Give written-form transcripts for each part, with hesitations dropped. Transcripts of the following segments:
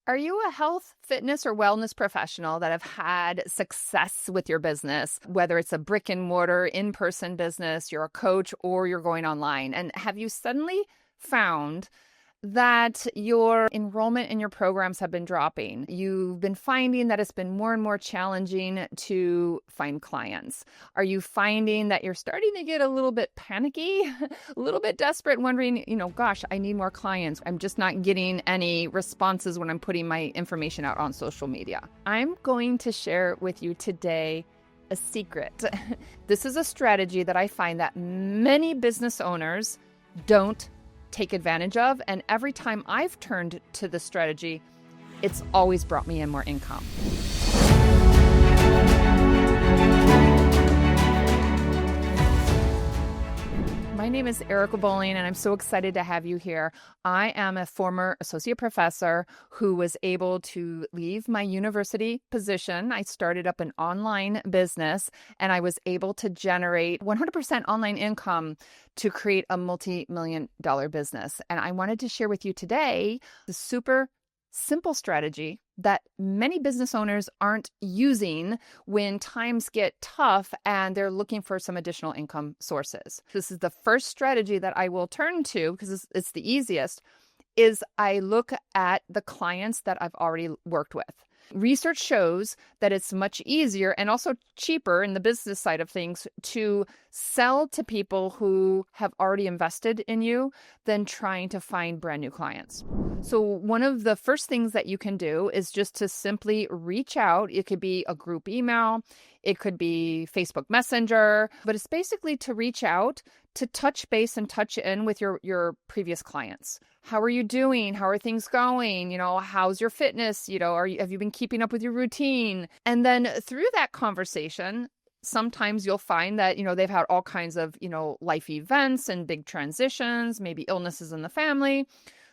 Are you a health, fitness, or wellness professional that have had success with your business, whether it's a brick and mortar, in-person business, you're a coach, or you're going online? And have you suddenly found that your enrollment in your programs have been dropping? You've been finding that it's been more and more challenging to find clients. Are you finding that you're starting to get a little bit panicky, a little bit desperate, wondering, gosh, I need more clients. I'm just not getting any responses when I'm putting my information out on social media. I'm going to share with you today a secret. This is a strategy that I find that many business owners don't take advantage of. And every time I've turned to this strategy, it's always brought me in more income. My name is Erica Boling, and I'm so excited to have you here. I am a former associate professor who was able to leave my university position. I started up an online business, and I was able to generate 100% online income to create a multi-million-dollar business. And I wanted to share with you today the super simple strategy that many business owners aren't using when times get tough and they're looking for some additional income sources. This is the first strategy that I will turn to because it's the easiest, is I look at the clients that I've already worked with. Research shows that it's much easier and also cheaper in the business side of things to sell to people who have already invested in you than trying to find brand new clients. So one of the first things that you can do is just to simply reach out. It could be a group email, it could be Facebook Messenger, but it's basically to reach out to touch base and touch in with your previous clients. How are you doing? How are things going? How's your fitness? Have you been keeping up with your routine? And then through that conversation, sometimes you'll find that, they've had all kinds of, life events and big transitions, maybe illnesses in the family.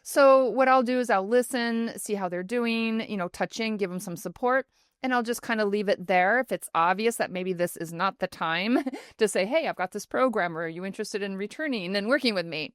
So what I'll do is I'll listen, see how they're doing, touch in, give them some support. And I'll just kind of leave it there. If it's obvious that maybe this is not the time to say, hey, I've got this program, or are you interested in returning and working with me?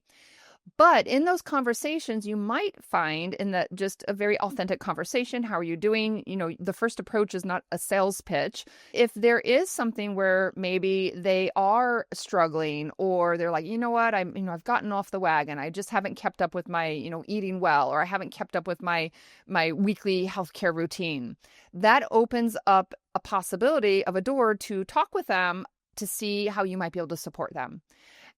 But in those conversations, you might find in that just a very authentic conversation, how are you doing? The first approach is not a sales pitch. If there is something where maybe they are struggling, or they're like, I've gotten off the wagon. I just haven't kept up with my, eating well, or I haven't kept up with my weekly healthcare routine. That opens up a possibility of a door to talk with them to see how you might be able to support them.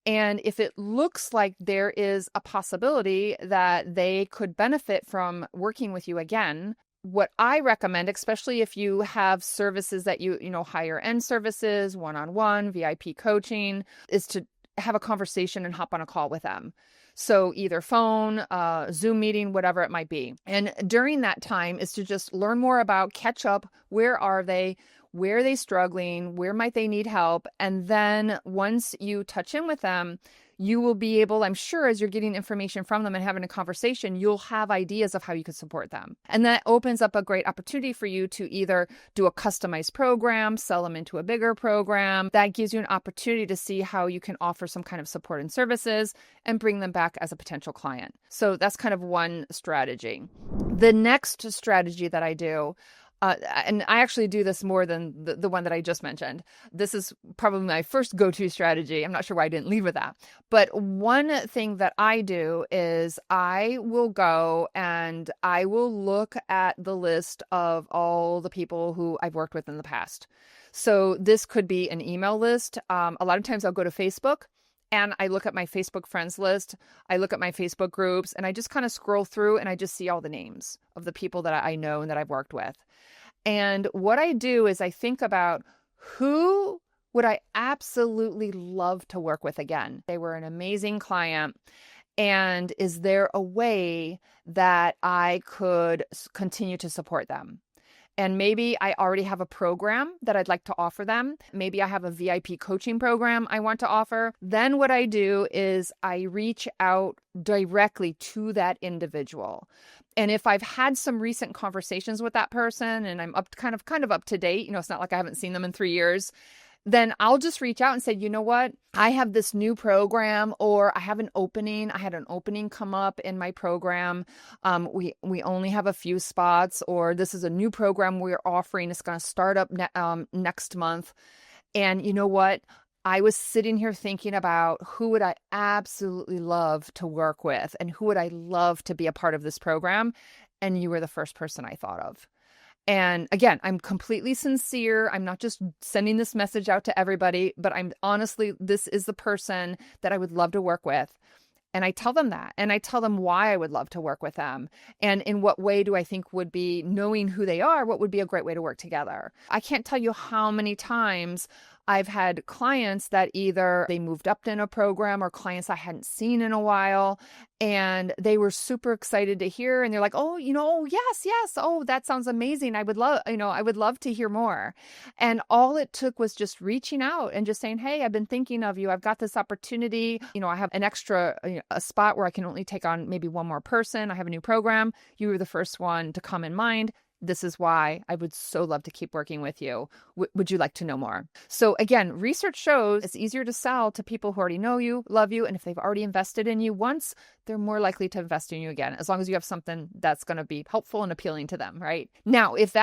And if it looks like there is a possibility that they could benefit from working with you again, what I recommend, especially if you have services that higher end services, one-on-one, VIP coaching, is to have a conversation and hop on a call with them. So either phone, Zoom meeting, whatever it might be. And during that time is to just learn more about, catch up. Where are they? Where are they struggling? Where might they need help? And then once you touch in with them, you will be able, I'm sure, as you're getting information from them and having a conversation, you'll have ideas of how you could support them. And that opens up a great opportunity for you to either do a customized program, sell them into a bigger program. That gives you an opportunity to see how you can offer some kind of support and services and bring them back as a potential client. So that's kind of one strategy. The next strategy that I do, and I actually do this more than the one that I just mentioned. This is probably my first go-to strategy. I'm not sure why I didn't lead with that. But one thing that I do is I will go and I will look at the list of all the people who I've worked with in the past. So this could be an email list. A lot of times I'll go to Facebook and I look at my Facebook friends list. I look at my Facebook groups and I just kind of scroll through and I just see all the names of the people that I know and that I've worked with. And what I do is I think about who would I absolutely love to work with again. They were an amazing client. And is there a way that I could continue to support them? And maybe I already have a program that I'd like to offer them. Maybe I have a VIP coaching program I want to offer. Then what I do is I reach out directly to that individual. And if I've had some recent conversations with that person and I'm kind of up to date, it's not like I haven't seen them in 3 years, then I'll just reach out and say, you know what? I have this new program, or I have an opening. I had an opening come up in my program. We only have a few spots, or this is a new program we're offering. It's going to start up next month. And you know what? I was sitting here thinking about who would I absolutely love to work with and who would I love to be a part of this program. And you were the first person I thought of. And again, I'm completely sincere. I'm not just sending this message out to everybody, but I'm honestly, this is the person that I would love to work with. And I tell them that, and I tell them why I would love to work with them. And in what way do I think would be, knowing who they are, what would be a great way to work together? I can't tell you how many times I've had clients that either they moved up in a program or clients I hadn't seen in a while, and they were super excited to hear. And they're like, oh, yes. Oh, that sounds amazing. I would love to hear more. And all it took was just reaching out and just saying, hey, I've been thinking of you. I've got this opportunity. I have an extra, a spot where I can only take on maybe one more person. I have a new program. You were the first one to come in mind. This is why I would so love to keep working with you. Would you like to know more? So again, research shows it's easier to sell to people who already know you, love you, and if they've already invested in you once, they're more likely to invest in you again, as long as you have something that's going to be helpful and appealing to them, right? Now, if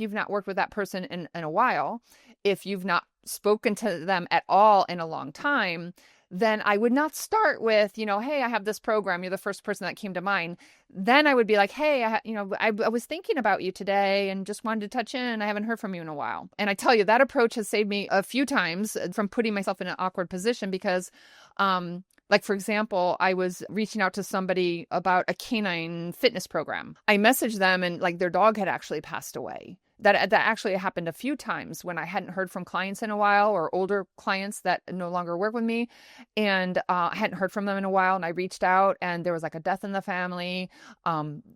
you've not worked with that person in a while, if you've not spoken to them at all in a long time, then I would not start with, hey, I have this program. You're the first person that came to mind. Then I would be like, hey, I was thinking about you today and just wanted to touch in. I haven't heard from you in a while. And I tell you, that approach has saved me a few times from putting myself in an awkward position because, like, for example, I was reaching out to somebody about a canine fitness program. I messaged them and like their dog had actually passed away. That actually happened a few times when I hadn't heard from clients in a while, or older clients that no longer work with me, and I hadn't heard from them in a while. And I reached out, and there was like a death in the family.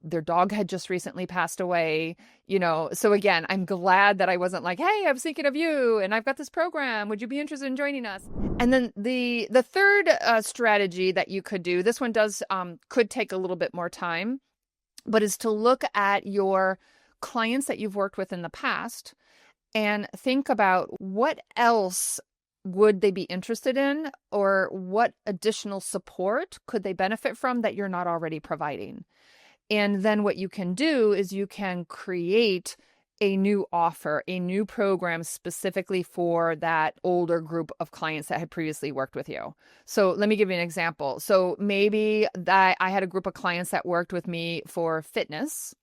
Their dog had just recently passed away. So again, I'm glad that I wasn't like, hey, I was thinking of you, and I've got this program. Would you be interested in joining us? And then the third strategy that you could do, this one could take a little bit more time, but is to look at your clients that you've worked with in the past and think about what else would they be interested in, or what additional support could they benefit from that you're not already providing. And then what you can do is you can create a new offer, a new program specifically for that older group of clients that had previously worked with you. So let me give you an example. So maybe that I had a group of clients that worked with me for fitness,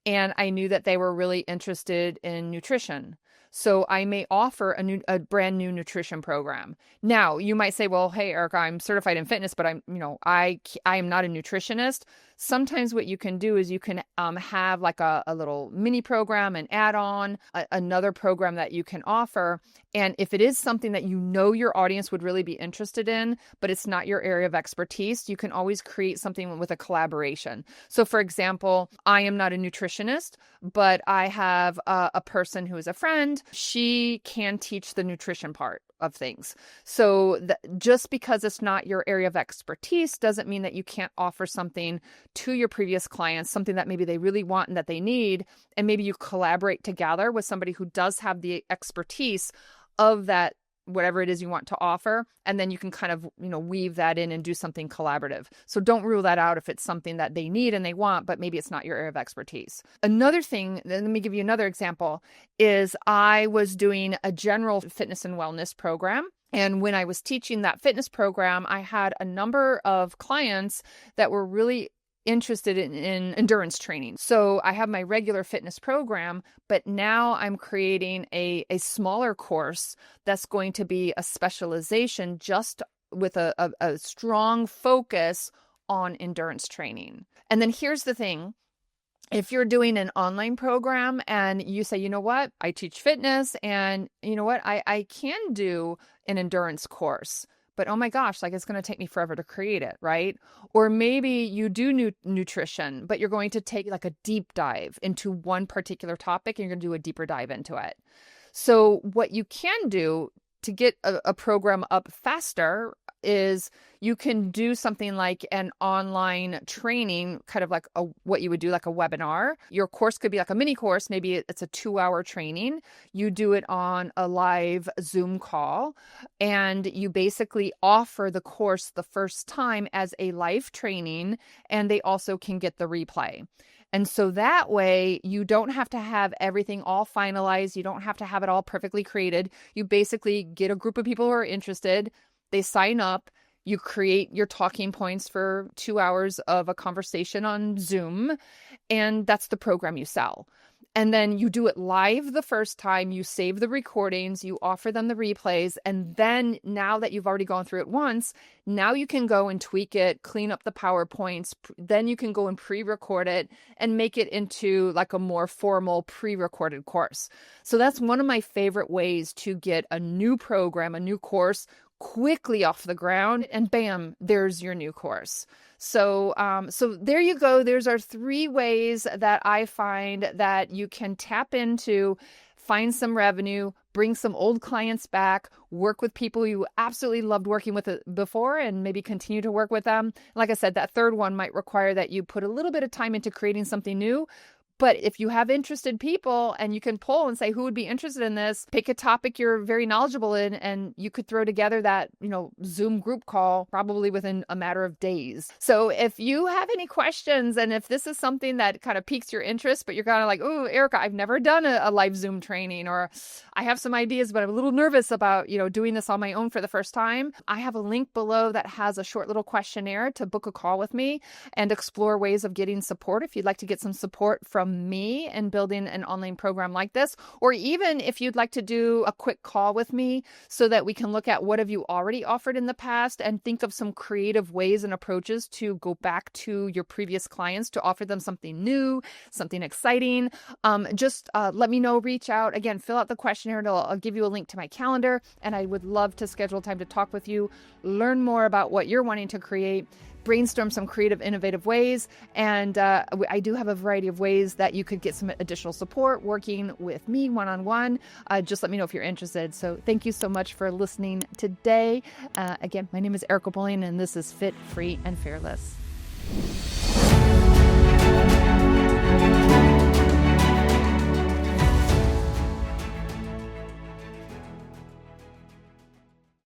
and I knew that they were really interested in nutrition. So I may offer a brand new nutrition program. Now, you might say, well, hey, Erica, I'm certified in fitness, but I am not a nutritionist. Sometimes what you can do is you can have like a little mini program, an add-on, another program that you can offer. And if it is something that your audience would really be interested in, but it's not your area of expertise, you can always create something with a collaboration. So for example, I am not a nutritionist, but I have a person who is a friend. She can teach the nutrition part of things. So just because it's not your area of expertise doesn't mean that you can't offer something to your previous clients, something that maybe they really want and that they need. And maybe you collaborate together with somebody who does have the expertise of that, whatever it is you want to offer. And then you can kind of, weave that in and do something collaborative. So don't rule that out if it's something that they need and they want, but maybe it's not your area of expertise. Another thing, let me give you another example, is I was doing a general fitness and wellness program. And when I was teaching that fitness program, I had a number of clients that were really interested in endurance training. So I have my regular fitness program, but now I'm creating a smaller course that's going to be a specialization just with a strong focus on endurance training. And then here's the thing. If you're doing an online program and you say, you know what, I teach fitness, and you know what, I can do an endurance course, but oh my gosh, like it's going to take me forever to create it, right? Or maybe you do nutrition, but you're going to take like a deep dive into one particular topic and you're going to do a deeper dive into it. So what you can do to get a program up faster, is you can do something like an online training, kind of like what you would do like a webinar. Your course could be like a mini course. Maybe it's a 2-hour training. You do it on a live Zoom call, and you basically offer the course the first time as a live training, and they also can get the replay. And so that way you don't have to have everything all finalized. You don't have to have it all perfectly created. You basically get a group of people who are interested. They sign up. You create your talking points for 2 hours of a conversation on Zoom, and that's the program you sell. And then you do it live the first time, you save the recordings, you offer them the replays, and then now that you've already gone through it once, now you can go and tweak it, clean up the PowerPoints, then you can go and pre-record it and make it into like a more formal pre-recorded course. So that's one of my favorite ways to get a new program, a new course quickly off the ground, and bam, there's your new course. So there you go. There's our 3 ways that I find that you can tap into, find some revenue, bring some old clients back, work with people you absolutely loved working with before, and maybe continue to work with them. Like I said, that third one might require that you put a little bit of time into creating something new. But if you have interested people and you can poll and say who would be interested in this, pick a topic you're very knowledgeable in, and you could throw together that, Zoom group call probably within a matter of days. So if you have any questions, and if this is something that kind of piques your interest, but you're kind of like, oh, Erica, I've never done a live Zoom training, or I have some ideas, but I'm a little nervous about, doing this on my own for the first time, I have a link below that has a short little questionnaire to book a call with me and explore ways of getting support if you'd like to get some support from me and building an online program like this, or even if you'd like to do a quick call with me so that we can look at what have you already offered in the past and think of some creative ways and approaches to go back to your previous clients to offer them something new, something exciting. Just let me know, reach out. Again, fill out the questionnaire and I'll give you a link to my calendar, and I would love to schedule time to talk with you, learn more about what you're wanting to create, brainstorm some creative, innovative ways. And I do have a variety of ways that you could get some additional support working with me one-on-one. Just let me know if you're interested. So thank you so much for listening today. Again, my name is Erica Boling, and this is Fit, Free, and Fearless.